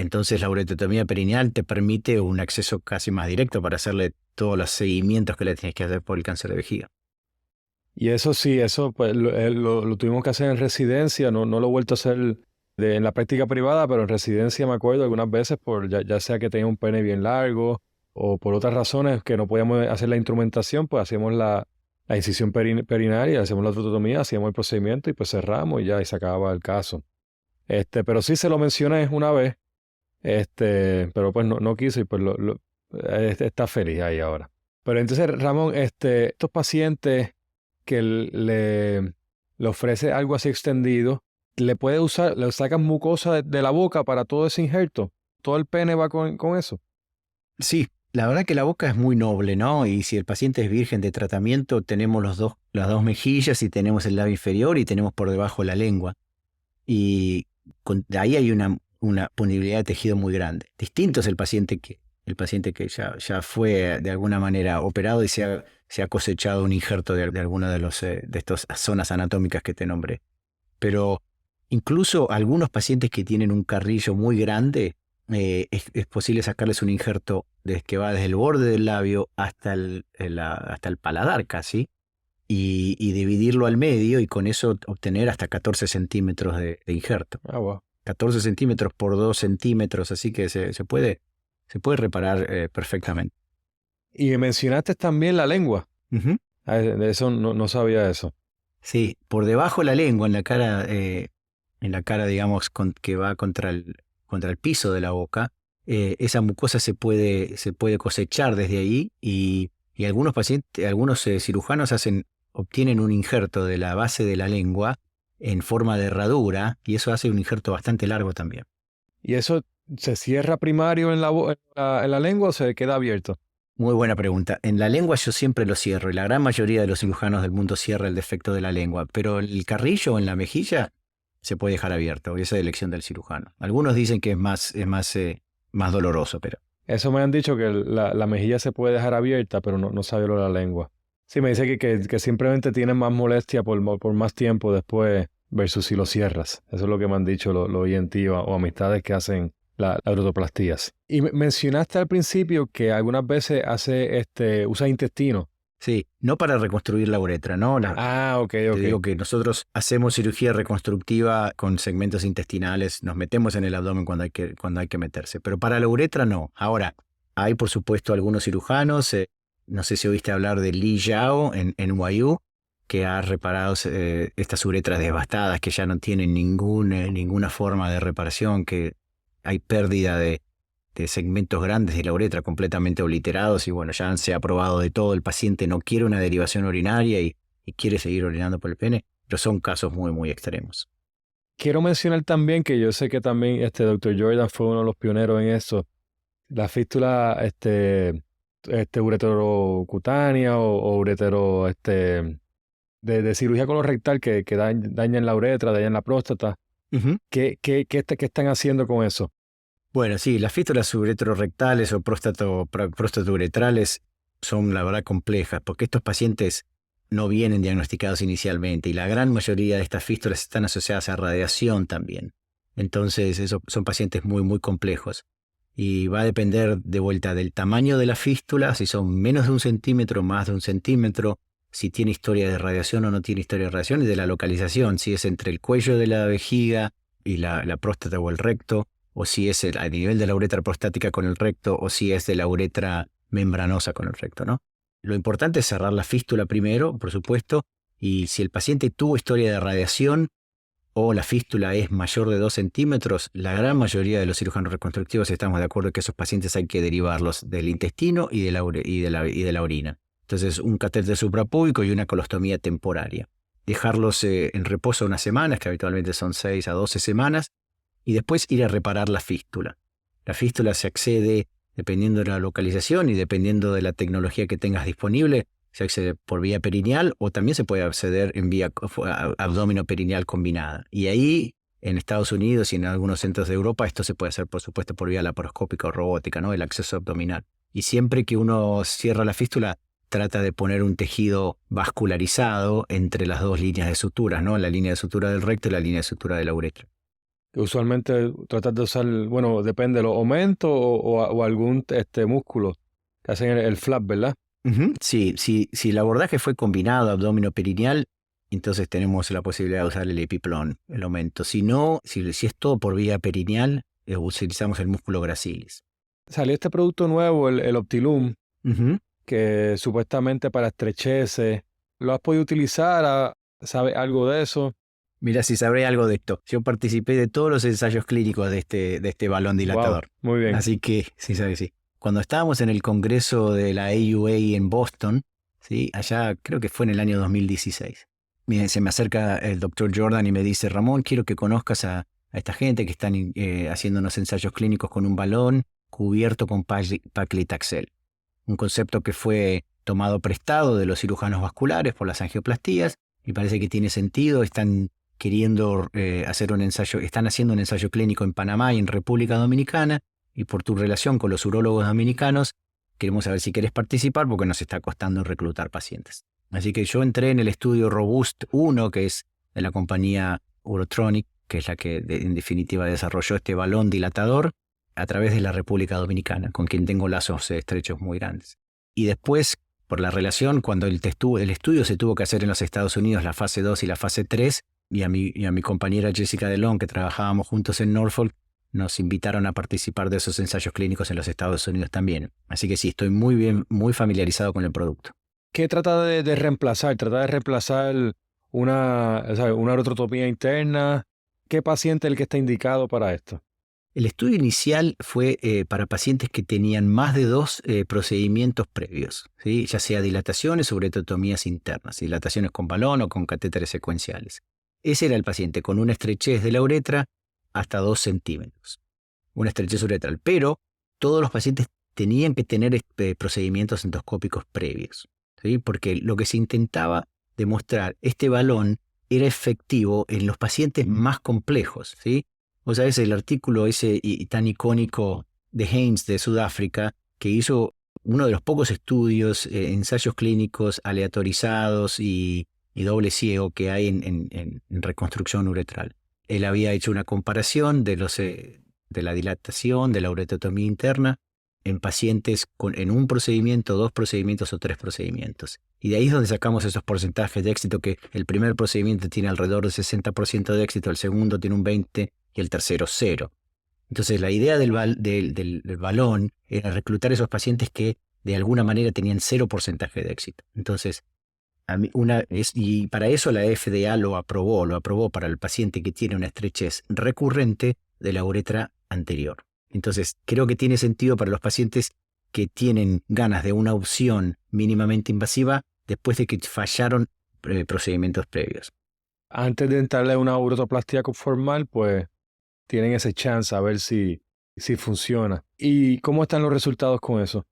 Entonces la ureterotomía perineal te permite un acceso casi más directo para hacerle todos los seguimientos que le tienes que hacer por el cáncer de vejiga. Y eso sí, eso pues lo tuvimos que hacer en residencia, no lo he vuelto a hacer en la práctica privada, pero en residencia me acuerdo algunas veces, ya sea que tenía un pene bien largo o por otras razones que no podíamos hacer la instrumentación, pues hacíamos la incisión perinaria, hacíamos la ureterotomía, hacíamos el procedimiento y pues cerramos y ya y se acababa el caso. Pero sí se lo mencioné una vez, pero pues no quiso y pues está feliz ahí ahora. Pero entonces, Ramón, estos pacientes que le ofrece algo así extendido, le sacan mucosa de la boca para todo ese injerto. Todo el pene va con eso. Sí, la verdad que la boca es muy noble, ¿no? Y si el paciente es virgen de tratamiento, tenemos las dos mejillas y tenemos el labio inferior y tenemos por debajo la lengua. Y de ahí hay una punibilidad de tejido muy grande. Distinto es el paciente que ya fue de alguna manera operado y se ha cosechado un injerto de alguna de estas zonas anatómicas que te nombré. Pero incluso algunos pacientes que tienen un carrillo muy grande, es posible sacarles un injerto que va desde el borde del labio hasta el paladar casi, y dividirlo al medio y con eso obtener hasta 14 centímetros de injerto. Ah, wow. 14 centímetros por 2 centímetros, así que se puede reparar perfectamente. Y me mencionaste también la lengua. Uh-huh. De eso no sabía eso. Sí, por debajo de la lengua, en la cara, digamos, que va contra el piso de la boca, esa mucosa se puede cosechar desde ahí y algunos pacientes, algunos cirujanos obtienen un injerto de la base de la lengua en forma de herradura y eso hace un injerto bastante largo también. ¿Y eso se cierra primario en la lengua o se queda abierto? Muy buena pregunta. En la lengua yo siempre lo cierro y la gran mayoría de los cirujanos del mundo cierra el defecto de la lengua, pero el carrillo en la mejilla se puede dejar abierto y esa es elección del cirujano. Algunos dicen que es más doloroso, pero... Eso me han dicho que la mejilla se puede dejar abierta, pero no sabía lo de la lengua. Sí, me dice que simplemente tiene más molestia por más tiempo después versus si lo cierras. Eso es lo que me han dicho los ENT o amistades que hacen las uretoplastías. Y mencionaste al principio que algunas veces usa intestino. Sí, no para reconstruir la uretra, ¿no? Ok. Te digo que nosotros hacemos cirugía reconstructiva con segmentos intestinales, nos metemos en el abdomen cuando hay que meterse, pero para la uretra no. Ahora, hay por supuesto algunos cirujanos, no sé si oíste hablar de Li Yao en NYU, que ha reparado estas uretras devastadas que ya no tienen ninguna forma de reparación, que hay pérdida de segmentos grandes de la uretra completamente obliterados y bueno, ya se ha probado de todo, el paciente no quiere una derivación urinaria y quiere seguir orinando por el pene, pero son casos muy, muy extremos. Quiero mencionar también que yo sé que también Dr. Jordan fue uno de los pioneros en eso, la fístula ureterocutánea o uretero de cirugía colorectal que dañan la uretra, dañan la próstata. Uh-huh. ¿Qué están haciendo con eso? Bueno, sí, las fístulas uretrorectales o próstatouretrales son la verdad complejas porque estos pacientes no vienen diagnosticados inicialmente y la gran mayoría de estas fístulas están asociadas a radiación también. Entonces, son pacientes muy, muy complejos. Y va a depender de vuelta del tamaño de la fístula, si son menos de 1 centímetro, más de 1 centímetro, si tiene historia de radiación o no tiene historia de radiación, y de la localización, si es entre el cuello de la vejiga y la próstata o el recto, o si es a nivel de la uretra prostática con el recto, o si es de la uretra membranosa con el recto, ¿no? Lo importante es cerrar la fístula primero, por supuesto, y si el paciente tuvo historia de radiación o la fístula es mayor de 2 centímetros, la gran mayoría de los cirujanos reconstructivos estamos de acuerdo que esos pacientes hay que derivarlos del intestino y de la orina. Entonces, un catéter suprapúbico y una colostomía temporaria. Dejarlos en reposo unas semanas, que habitualmente son 6 a 12 semanas, y después ir a reparar la fístula. La fístula se accede, dependiendo de la localización y dependiendo de la tecnología que tengas disponible, se accede por vía perineal o también se puede acceder en vía abdomino-perineal combinada. Y ahí, en Estados Unidos y en algunos centros de Europa, esto se puede hacer, por supuesto, por vía laparoscópica o robótica, ¿no? El acceso abdominal. Y siempre que uno cierra la fístula, trata de poner un tejido vascularizado entre las dos líneas de suturas, ¿no? La línea de sutura del recto y la línea de sutura de la uretra. Que usualmente tratas de usar, bueno, depende, los aumentos o algún músculo que hacen el flap, ¿verdad? Ujú. Sí, si el abordaje fue combinado abdominoperineal, entonces tenemos la posibilidad de usar el epiplón, el aumento. Si no, si es todo por vía perineal, utilizamos el músculo gracilis. Salió este producto nuevo, el Optilum, Ujú. que supuestamente para estrecheces. ¿Lo has podido utilizar? ¿Sabes algo de eso? Mira si sabré algo de esto. Yo participé de todos los ensayos clínicos de este balón Wow, dilatador. muy bien. Así que, sí, sabes, sí. Cuando estábamos en el congreso de la AUA en Boston, ¿sí? Allá creo que fue en el año 2016. Se me acerca el doctor Jordan y me dice, Ramón, quiero que conozcas a esta gente que están haciendo unos ensayos clínicos con un balón cubierto con paclitaxel. Un concepto que fue tomado prestado de los cirujanos vasculares por las angioplastías y parece que tiene sentido. Están queriendo hacer un ensayo, están haciendo un ensayo clínico en Panamá y en República Dominicana, y por tu relación con los urólogos dominicanos, queremos saber si quieres participar porque nos está costando reclutar pacientes. Así que yo entré en el estudio Robust 1, que es de la compañía Urotronic, que es la que en definitiva desarrolló este balón dilatador a través de la República Dominicana, con quien tengo lazos estrechos muy grandes. Y después, por la relación, cuando el estudio se tuvo que hacer en los Estados Unidos, la fase 2 y la fase 3, y a mi compañera Jessica DeLong, que trabajábamos juntos en Norfolk, nos invitaron a participar de esos ensayos clínicos en los Estados Unidos también. Así que sí, estoy muy familiarizado con el producto. ¿Qué trata de reemplazar? ¿Trata de reemplazar una uretrotopía interna? ¿Qué paciente es el que está indicado para esto? El estudio inicial fue para pacientes que tenían más de 2 procedimientos previos, ¿sí? Ya sea dilataciones o uretrotomías internas, dilataciones con balón o con catéteres secuenciales. Ese era el paciente con una estrechez de la uretra hasta 2 centímetros, una estrechez uretral, pero todos los pacientes tenían que tener procedimientos endoscópicos previos, ¿sí? Porque lo que se intentaba demostrar, este balón era efectivo en los pacientes más complejos, ¿sí? O sea, es el artículo ese tan icónico de Haynes de Sudáfrica, que hizo uno de los pocos estudios, ensayos clínicos aleatorizados y doble ciego que hay en reconstrucción uretral. Él había hecho una comparación de la dilatación, de la uretrotomía interna, en pacientes en un procedimiento, 2 procedimientos o 3 procedimientos. Y de ahí es donde sacamos esos porcentajes de éxito, que el primer procedimiento tiene alrededor del 60% de éxito, el segundo tiene un 20% y el tercero 0%. Entonces la idea del balón era reclutar esos pacientes que de alguna manera tenían 0% de éxito. Entonces, y para eso la FDA lo aprobó para el paciente que tiene una estrechez recurrente de la uretra anterior. Entonces, creo que tiene sentido para los pacientes que tienen ganas de una opción mínimamente invasiva después de que fallaron procedimientos previos. Antes de entrarle a una uretroplastia conformal, pues tienen ese chance a ver si funciona. ¿Y cómo están los resultados con eso?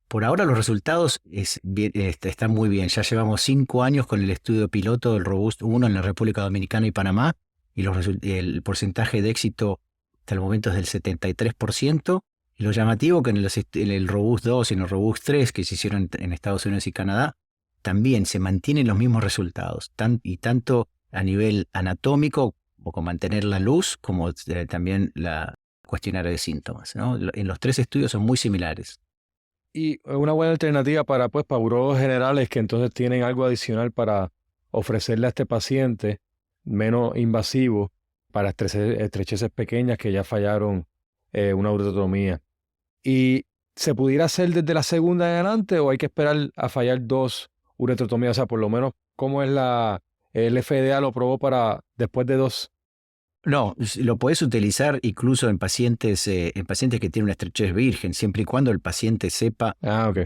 Por ahora los resultados están muy bien. Ya llevamos 5 años con el estudio piloto del Robust 1 en la República Dominicana y Panamá, y el porcentaje de éxito hasta el momento es del 73%. Y lo llamativo que en el Robust 2 y en el Robust 3 que se hicieron en Estados Unidos y Canadá, también se mantienen los mismos resultados, tanto a nivel anatómico, o con mantener la luz, como también la cuestionario de síntomas, ¿no? En los 3 estudios son muy similares. Y una buena alternativa para urólogos generales que entonces tienen algo adicional para ofrecerle a este paciente menos invasivo para estrecheces pequeñas que ya fallaron una uretrotomía. ¿Y se pudiera hacer desde la segunda en adelante o hay que esperar a fallar 2 uretrotomías? O sea, por lo menos, ¿cómo es el FDA lo aprobó para después de 2? No, lo podés utilizar incluso en pacientes que tienen una estrechez virgen, siempre y cuando el paciente sepa Ok.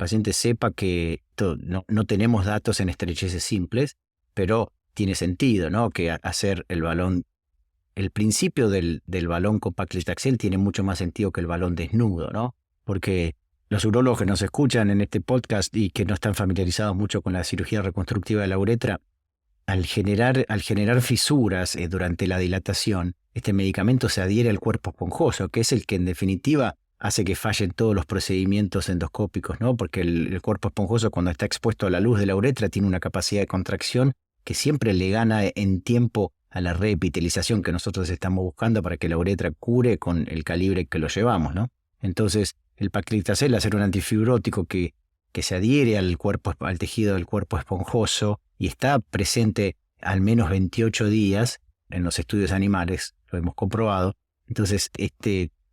que no tenemos datos en estrecheces simples, pero tiene sentido, ¿no? Que hacer el balón, el principio del balón con paclitaxel tiene mucho más sentido que el balón desnudo, ¿no? Porque los urólogos que nos escuchan en este podcast y que no están familiarizados mucho con la cirugía reconstructiva de la uretra, al generar fisuras durante la dilatación, este medicamento se adhiere al cuerpo esponjoso, que es el que en definitiva hace que fallen todos los procedimientos endoscópicos, ¿no? Porque el cuerpo esponjoso, cuando está expuesto a la luz de la uretra, tiene una capacidad de contracción que siempre le gana en tiempo a la reepitelización que nosotros estamos buscando para que la uretra cure con el calibre que lo llevamos, ¿no? Entonces, el paclitaxel, al ser un antifibrótico que se adhiere al tejido del cuerpo esponjoso y está presente al menos 28 días en los estudios animales, lo hemos comprobado. Entonces,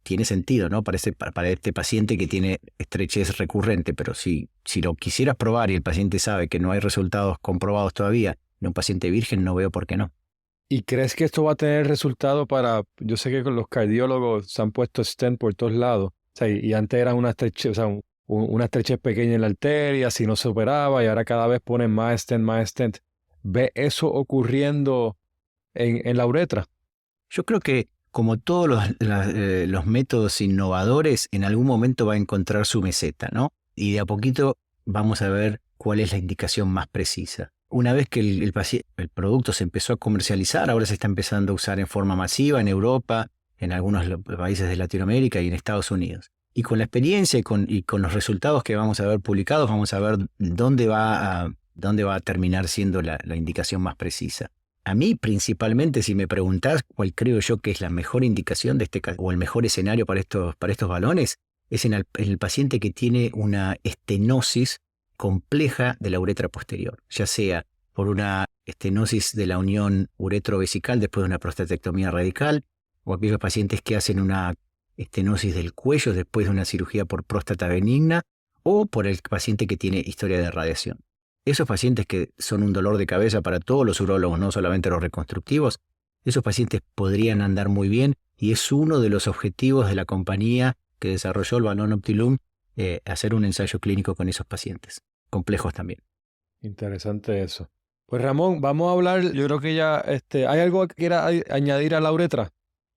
tiene sentido, ¿no? Para este paciente que tiene estrechez recurrente, pero si lo quisieras probar y el paciente sabe que no hay resultados comprobados todavía en un paciente virgen, no veo por qué no. ¿Y crees que esto va a tener resultado yo sé que con los cardiólogos se han puesto stent por todos lados, o sea, y antes era una estrechez, o sea, una estrechez pequeña en la arteria, si no se operaba, y ahora cada vez ponen más stent, más stent. ¿Ve eso ocurriendo en la uretra? Yo creo que como todos los métodos innovadores, en algún momento va a encontrar su meseta, ¿no? Y de a poquito vamos a ver cuál es la indicación más precisa. Una vez que el producto se empezó a comercializar, ahora se está empezando a usar en forma masiva en Europa, en algunos países de Latinoamérica y en Estados Unidos. Y con la experiencia y con los resultados que vamos a ver publicados, vamos a ver dónde va a terminar siendo la indicación más precisa. A mí, principalmente, si me preguntás cuál creo yo que es la mejor indicación de o el mejor escenario para estos balones, es en el paciente que tiene una estenosis compleja de la uretra posterior, ya sea por una estenosis de la unión uretrovesical después de una prostatectomía radical, o aquellos pacientes que hacen una estenosis del cuello después de una cirugía por próstata benigna, o por el paciente que tiene historia de radiación. Esos pacientes que son un dolor de cabeza para todos los urólogos, no solamente los reconstructivos, esos pacientes podrían andar muy bien y es uno de los objetivos de la compañía que desarrolló el balón Optilum, hacer un ensayo clínico con esos pacientes, complejos también. Interesante eso. Pues Ramón, vamos a hablar, yo creo que ya, ¿hay algo que quiera añadir a la uretra?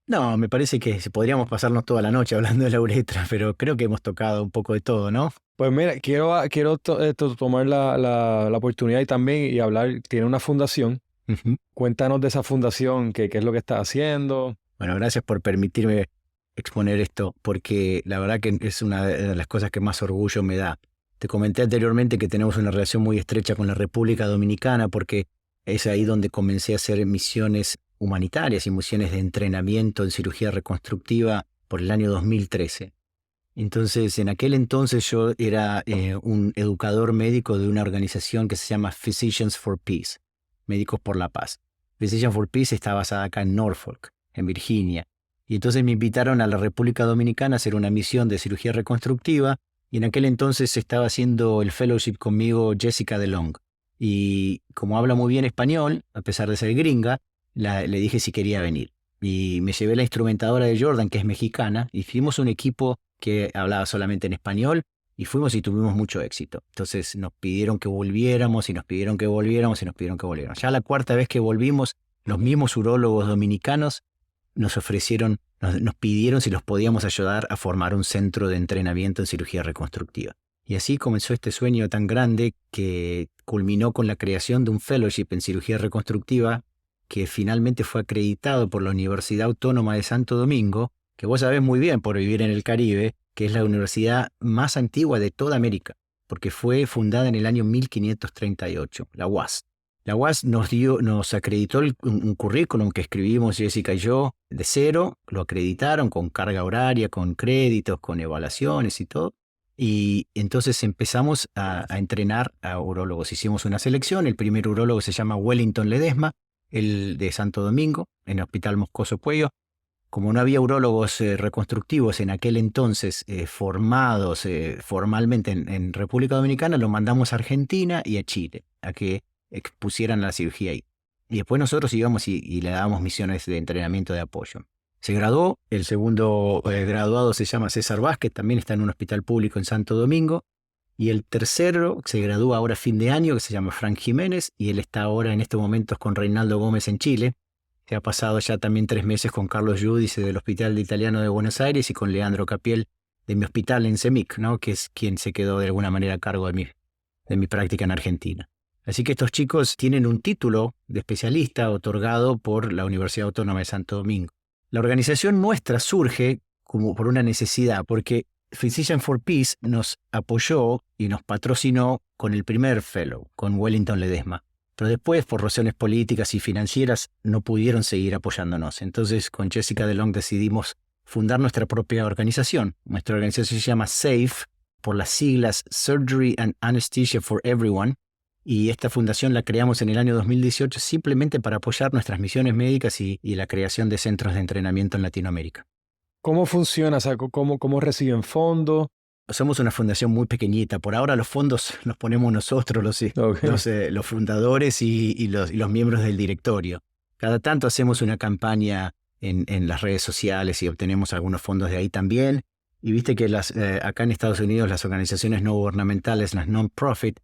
No, me parece que podríamos pasarnos toda la noche hablando de la uretra, pero creo que hemos tocado un poco de todo, ¿no? Pues mira, quiero tomar la oportunidad y también hablar, tiene una fundación. Uh-huh. Cuéntanos de esa fundación, qué es lo que está haciendo. Bueno, gracias por permitirme exponer esto, porque la verdad que es una de las cosas que más orgullo me da. Te comenté anteriormente que tenemos una relación muy estrecha con la República Dominicana, porque es ahí donde comencé a hacer misiones humanitarias y misiones de entrenamiento en cirugía reconstructiva por el año 2013. Entonces, en aquel entonces yo era un educador médico de una organización que se llama Physicians for Peace, Médicos por la Paz. Physicians for Peace está basada acá en Norfolk, en Virginia. Y entonces me invitaron a la República Dominicana a hacer una misión de cirugía reconstructiva, y en aquel entonces estaba haciendo el fellowship conmigo Jessica DeLong. Y como habla muy bien español, a pesar de ser gringa, le dije si quería venir. Y me llevé la instrumentadora de Jordan, que es mexicana, y fuimos un equipo que hablaba solamente en español, y fuimos y tuvimos mucho éxito. Entonces nos pidieron que volviéramos, y nos pidieron que volviéramos, y nos pidieron que volviéramos. Ya la cuarta vez que volvimos, los mismos urólogos dominicanos nos pidieron si los podíamos ayudar a formar un centro de entrenamiento en cirugía reconstructiva. Y así comenzó este sueño tan grande que culminó con la creación de un fellowship en cirugía reconstructiva que finalmente fue acreditado por la Universidad Autónoma de Santo Domingo, que vos sabés muy bien por vivir en el Caribe, que es la universidad más antigua de toda América, porque fue fundada en el año 1538, la UAS. La UAS nos acreditó un currículum que escribimos Jessica y yo de cero, lo acreditaron con carga horaria, con créditos, con evaluaciones y todo. Y entonces empezamos a entrenar a urólogos. Hicimos una selección, el primer urólogo se llama Wellington Ledesma, el de Santo Domingo, en el Hospital Moscoso Puello. Como no había urólogos reconstructivos en aquel entonces formados formalmente en República Dominicana, lo mandamos a Argentina y a Chile, a que expusieran la cirugía ahí. Y después nosotros íbamos y le dábamos misiones de entrenamiento de apoyo. Se graduó, el segundo graduado se llama César Vázquez, también está en un hospital público en Santo Domingo. Y el tercero se gradúa ahora a fin de año, que se llama Frank Jiménez, y él está ahora en estos momentos con Reinaldo Gómez en Chile. Se ha pasado ya también 3 meses con Carlos Giudice del Hospital Italiano de Buenos Aires y con Leandro Capiel de mi hospital en CEMIC, ¿no? Que es quien se quedó de alguna manera a cargo de mi práctica en Argentina. Así que estos chicos tienen un título de especialista otorgado por la Universidad Autónoma de Santo Domingo. La organización nuestra surge como por una necesidad, porque Physicians for Peace nos apoyó y nos patrocinó con el primer fellow, con Wellington Ledesma. pero después, por razones políticas y financieras, no pudieron seguir apoyándonos. Entonces, con Jessica DeLong decidimos fundar nuestra propia organización. Nuestra organización se llama SAFE, por las siglas Surgery and Anesthesia for Everyone, y esta fundación la creamos en el año 2018 simplemente para apoyar nuestras misiones médicas y la creación de centros de entrenamiento en Latinoamérica. ¿Cómo funciona? O sea, ¿cómo reciben fondos? Somos una fundación muy pequeñita. Por ahora los fondos los ponemos nosotros, los fundadores y los miembros del directorio. Cada tanto hacemos una campaña en las redes sociales y obtenemos algunos fondos de ahí también. Y viste que acá en Estados Unidos las organizaciones no gubernamentales, las non-profit,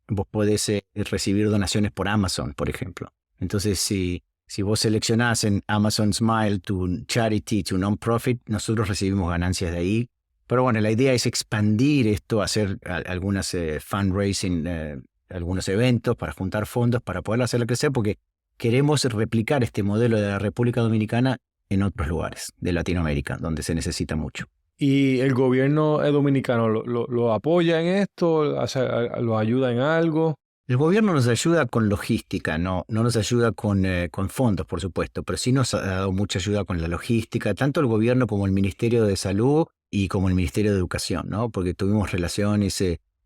vos podés recibir donaciones por Amazon, por ejemplo. Entonces, si vos seleccionás en Amazon Smile tu charity, tu non-profit, nosotros recibimos ganancias de ahí. Pero bueno, la idea es expandir esto, hacer algunas fundraising, algunos eventos para juntar fondos, para poder hacerlo crecer, porque queremos replicar este modelo de la República Dominicana en otros lugares de Latinoamérica, donde se necesita mucho. ¿Y el gobierno dominicano lo apoya en esto? O sea, ¿lo ayuda en algo? El gobierno nos ayuda con logística, no nos ayuda con fondos, por supuesto, pero sí nos ha dado mucha ayuda con la logística, tanto el gobierno como el Ministerio de Salud y como el Ministerio de Educación, ¿no? Porque tuvimos relaciones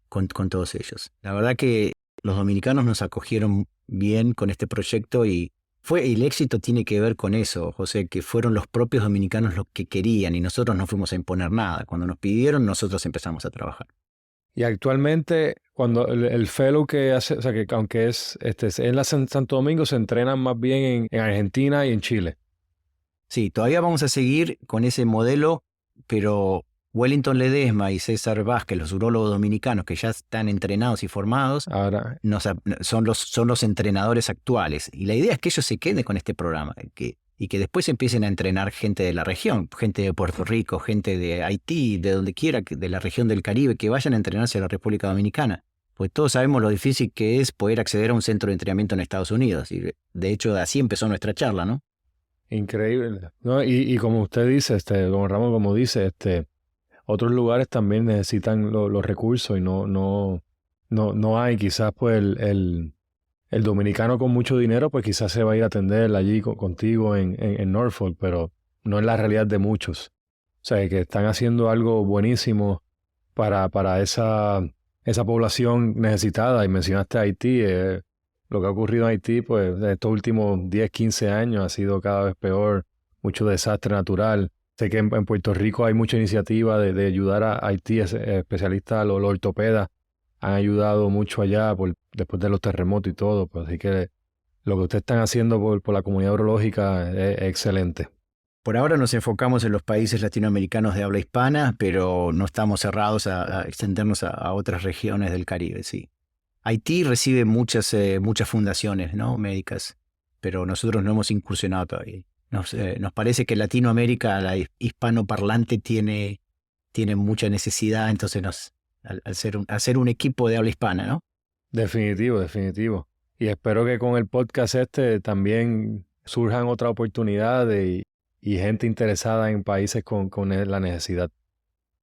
con todos ellos. La verdad que los dominicanos nos acogieron bien con este proyecto y el éxito tiene que ver con eso, José, que fueron los propios dominicanos los que querían y nosotros no fuimos a imponer nada. Cuando nos pidieron, nosotros empezamos a trabajar. Y actualmente, cuando el fellow que hace, o sea, que aunque es en Santo Domingo, se entrenan más bien en Argentina y en Chile. Sí, todavía vamos a seguir con ese modelo, pero Wellington Ledesma y César Vázquez, los urólogos dominicanos que ya están entrenados y formados, ahora son los entrenadores actuales. Y la idea es que ellos se queden con este programa y que después empiecen a entrenar gente de la región, gente de Puerto Rico, gente de Haití, de donde quiera, de la región del Caribe, que vayan a entrenarse a la República Dominicana. Pues todos sabemos lo difícil que es poder acceder a un centro de entrenamiento en Estados Unidos. Y de hecho, así empezó nuestra charla, ¿no? Increíble. ¿No? Y como usted dice, don Ramón, como dice, otros lugares también necesitan los recursos y no hay quizás pues el dominicano con mucho dinero pues quizás se va a ir a atender allí contigo en Norfolk, pero no es la realidad de muchos. O sea, que están haciendo algo buenísimo para esa población necesitada. Y mencionaste Haití, lo que ha ocurrido en Haití pues en estos últimos 10, 15 años ha sido cada vez peor, mucho desastre natural. Sé que en Puerto Rico hay mucha iniciativa de ayudar a Haití, especialistas, los ortopedas han ayudado mucho allá después de los terremotos y todo. Pues así que lo que ustedes están haciendo por la comunidad urológica es excelente. Por ahora nos enfocamos en los países latinoamericanos de habla hispana, pero no estamos cerrados a extendernos a otras regiones del Caribe, sí. Haití recibe muchas fundaciones, ¿no? Médicas, pero nosotros no hemos incursionado todavía. Nos parece que Latinoamérica, la hispanoparlante, tiene mucha necesidad, entonces al ser un equipo de habla hispana, ¿no? Definitivo. Y espero que con el podcast también surjan otras oportunidades y gente interesada en países con la necesidad.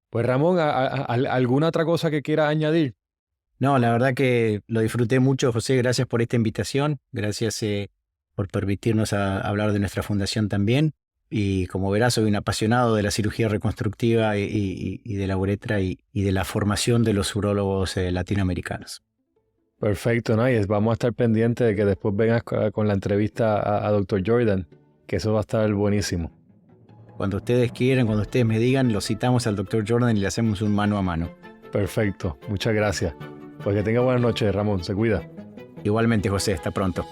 Pues Ramón, ¿alguna otra cosa que quieras añadir? No, la verdad que lo disfruté mucho, José. Gracias por esta invitación. Gracias por permitirnos hablar de nuestra fundación también. Y como verás, soy un apasionado de la cirugía reconstructiva y de la uretra y de la formación de los urólogos latinoamericanos. Perfecto, ¿no? Y vamos a estar pendientes de que después vengas con la entrevista a Dr. Jordan, que eso va a estar buenísimo. Cuando ustedes quieran, cuando ustedes me digan, lo citamos al Dr. Jordan y le hacemos un mano a mano. Perfecto, muchas gracias. Pues que tenga buenas noches, Ramón. Se cuida. Igualmente, José. Hasta pronto.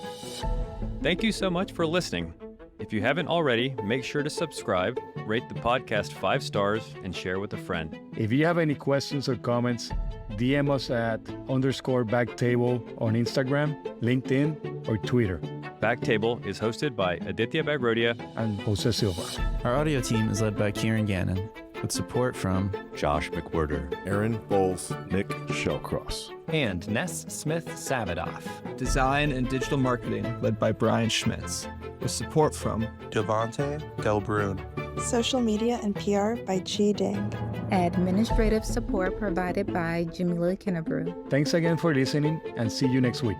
Thank you so much for listening. If you haven't already, make sure to subscribe, rate the podcast 5 stars, and share with a friend. If you have any questions or comments, DM us at _backtable on Instagram, LinkedIn, or Twitter. Backtable is hosted by Aditya Bagrodia and Jose Silva. Our audio team is led by Kieran Gannon, with support from Josh McWhirter, Aaron Bowles, Nick Shellcross, and Ness Smith-Savadoff. Design and digital marketing led by Brian Schmitz, with support from Devontae Delbrun. Social media and PR by Chi Ding. Administrative support provided by Jamila Kennebrew. Thanks again for listening and see you next week.